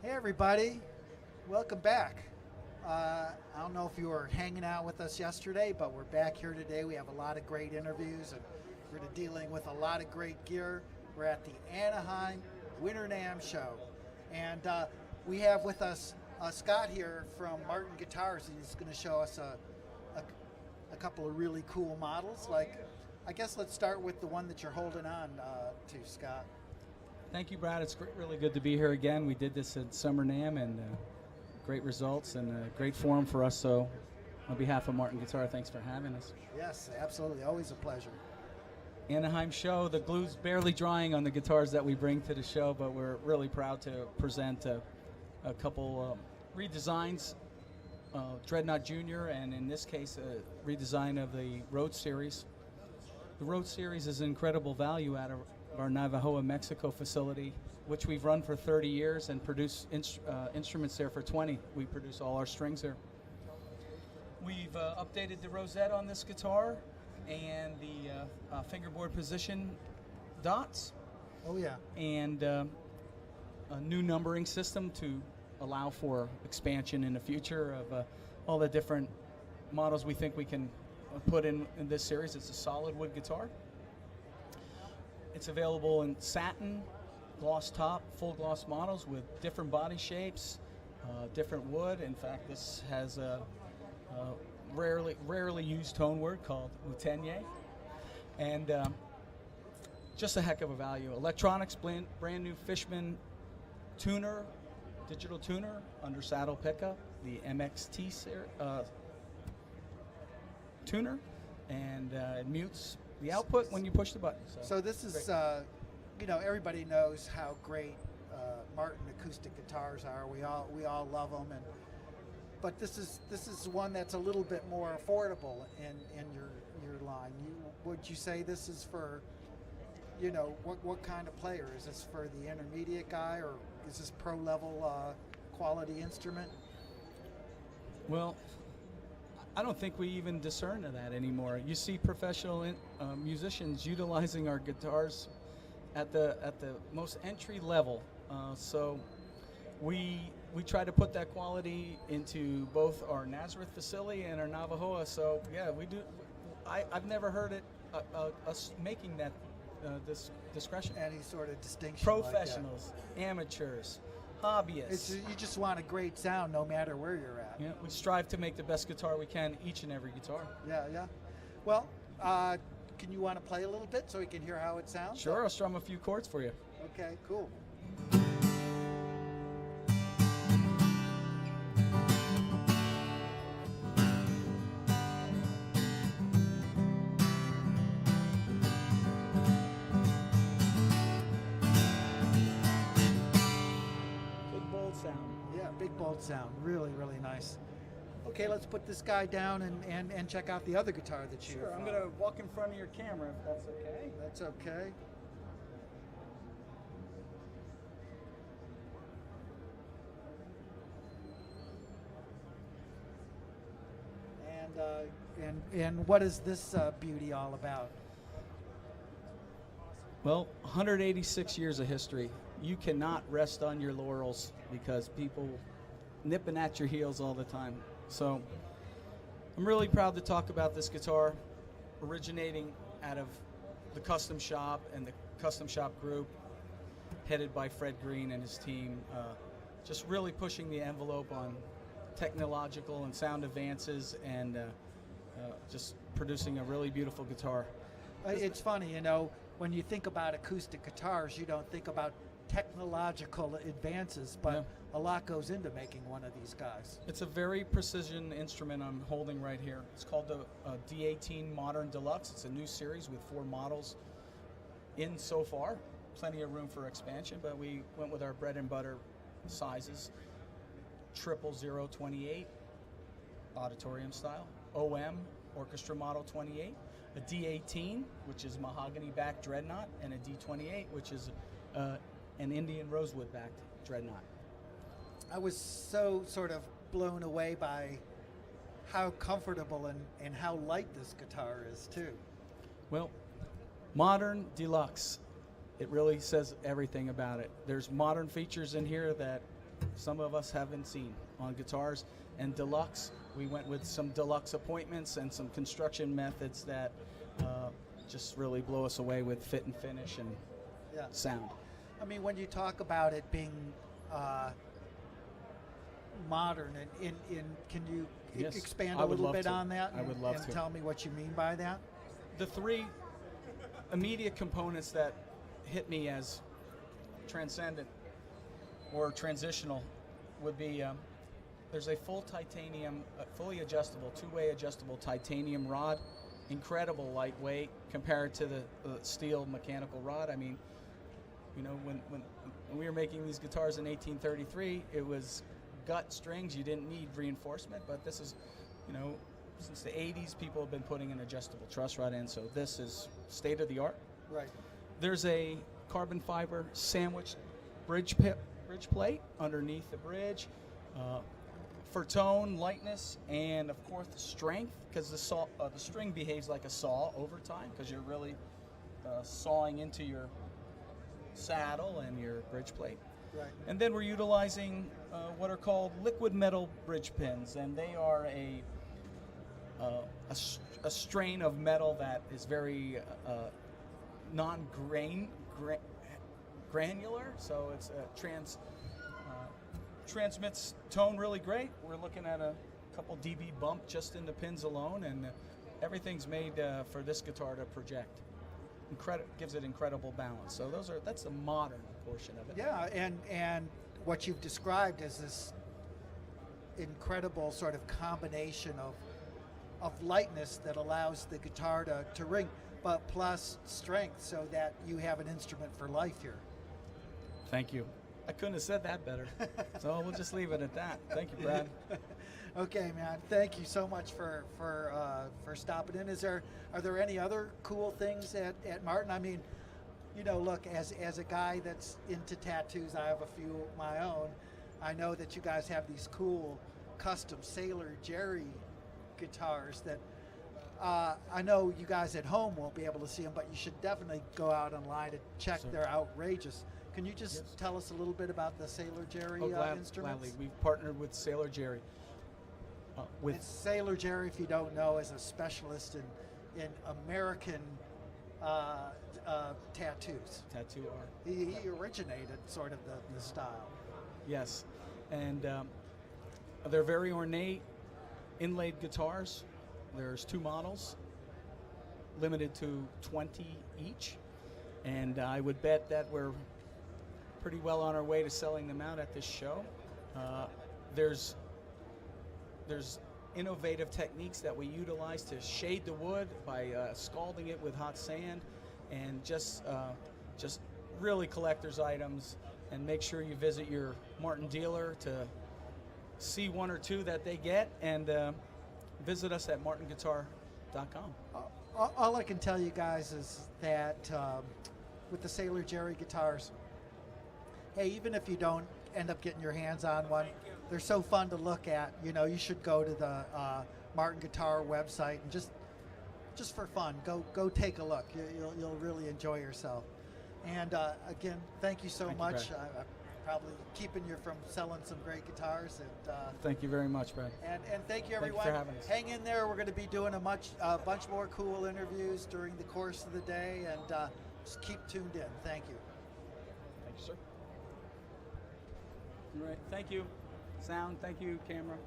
Hey everybody, welcome back. I don't know if you were hanging out with us yesterday, but we're back here today. We have a lot of great interviews and we're dealing with a lot of great gear. We're at the Anaheim Winter NAMM show. And we have with us Scott here from Martin Guitars, and he's going to show us a couple of really cool models. I guess let's start with the one that you're holding on to, Scott. Thank you, Brad. It's really good to be here again. We did this at Summer NAMM, and great results and a great forum for us. So on behalf of Martin Guitar, thanks for having us. Yes, absolutely. Always a pleasure. Anaheim show, the glue's barely drying on the guitars that we bring to the show, but we're really proud to present a couple redesigns, Dreadnought Junior, and in this case, a redesign of the Road Series. The Road Series is an incredible value out of our Navajoa, Mexico facility, which we've run for 30 years and produce instruments there for 20. We produce all our strings there. We've updated the rosette on this guitar and the fingerboard position dots. Oh yeah. And a new numbering system to allow for expansion in the future of all the different models we think we can put in this series. It's a solid wood guitar. It's available in satin, gloss top, full gloss models with different body shapes, different wood. In fact, this has a rarely used tone word called Utenye, and just a heck of a value. Electronics, brand new Fishman tuner, digital tuner, under saddle pickup, the MXT tuner, and it mutes the output when you push the button. So this is, everybody knows how great Martin acoustic guitars are. We all love them, but this is one that's a little bit more affordable in your line. Would you say this is for, what kind of player? Is this for the intermediate guy, or is this pro level quality instrument? Well, I don't think we even discern that anymore. You see professional musicians utilizing our guitars at the most entry level. So we try to put that quality into both our Nazareth facility and our Navajoa. So yeah, we do. I've never heard us making that this discretion. Any sort of distinction. Professionals, amateurs, hobbyists. You just want a great sound no matter where you're at. Yeah, we strive to make the best guitar we can, each and every guitar. Yeah. Well, can you want to play a little bit so we can hear how it sounds? Sure, I'll strum a few chords for you. Okay, cool. Big bold sound, really nice. Okay, let's put this guy down and check out the other guitar that you. Sure, I'm gonna walk in front of your camera if that's okay. That's okay. And what is this beauty all about? Well, 186 years of history. You cannot rest on your laurels because people nipping at your heels all the time. So I'm really proud to talk about this guitar, originating out of the custom shop and the custom shop group headed by Fred Green and his team, just really pushing the envelope on technological and sound advances and just producing a really beautiful guitar. It's funny, when you think about acoustic guitars, you don't think about technological advances, but a lot goes into making one of these guys. It's a very precision instrument I'm holding right here. It's called the D18 Modern Deluxe. It's a new series with 4 models in so far. Plenty of room for expansion, but we went with our bread and butter sizes. 00028, auditorium style. OM, orchestra model 28. A D18, which is mahogany backed dreadnought, and a D28, which is an Indian rosewood backed dreadnought. I was so sort of blown away by how comfortable and how light this guitar is too. Well, Modern Deluxe. It really says everything about it. There's modern features in here that some of us haven't seen on guitars. And deluxe, we went with some deluxe appointments and some construction methods that just really blow us away with fit and finish and Yeah. sound. I mean, when you talk about it being modern, can you Yes, expand I a would little love bit to. on that? I would love and to. tell me what you mean by that. The three immediate components that hit me as transcendent or transitional would be there's a full titanium, fully adjustable, two-way adjustable titanium rod, incredible lightweight compared to the steel mechanical rod. I mean, you know, when we were making these guitars in 1833, it was gut strings. You didn't need reinforcement, but this is, you know, since the 80s, people have been putting an adjustable truss rod in, so this is state of the art. Right. There's a carbon fiber sandwiched bridge plate underneath the bridge for tone, lightness, and of course strength, because the string behaves like a saw over time, because you're really sawing into your saddle and your bridge plate. Right. And then we're utilizing what are called liquid metal bridge pins, and they are a strain of metal that is very granular, so it's transmits tone really great. We're looking at a couple dB bump just in the pins alone, and everything's made for this guitar to project. Gives it incredible balance. So that's the modern portion of it. Yeah, and what you've described is this incredible sort of combination of lightness that allows the guitar to ring, but plus strength, so that you have an instrument for life here. Thank you. I couldn't have said that better. So we'll just leave it at that. Thank you, Brad. Okay, man. Thank you so much for stopping in. Are there any other cool things at Martin? I mean, you know, look, as a guy that's into tattoos, I have a few of my own. I know that you guys have these cool custom Sailor Jerry guitars that I know you guys at home won't be able to see them, but you should definitely go out online and check. Sure. They're outrageous. Can you just tell us a little bit about the Sailor Jerry instruments? Gladly. We've partnered with Sailor Jerry. And Sailor Jerry, if you don't know, is a specialist in American tattoos. Tattoo art. He originated sort of the style. Yes, and they're very ornate, inlaid guitars. There's 2 models, limited to 20 each, and I would bet that we're pretty well on our way to selling them out at this show. There's innovative techniques that we utilize to shade the wood by scalding it with hot sand, and just really collector's items. And make sure you visit your Martin dealer to see 1 or 2 that they get, and visit us at martinguitar.com. All I can tell you guys is that with the Sailor Jerry guitars, hey, even if you don't end up getting your hands on one, they're so fun to look at. You know, you should go to the Martin Guitar website and just for fun, go take a look. You'll really enjoy yourself. And again, thank you so much. I'm probably keeping you from selling some great guitars. And thank you very much, Brad. And thank you, everyone. Thank you for having us. Hang in there. We're going to be doing a bunch more cool interviews during the course of the day, and just keep tuned in. Thank you. Thank you, sir. All right. Thank you, sound. Thank you, camera.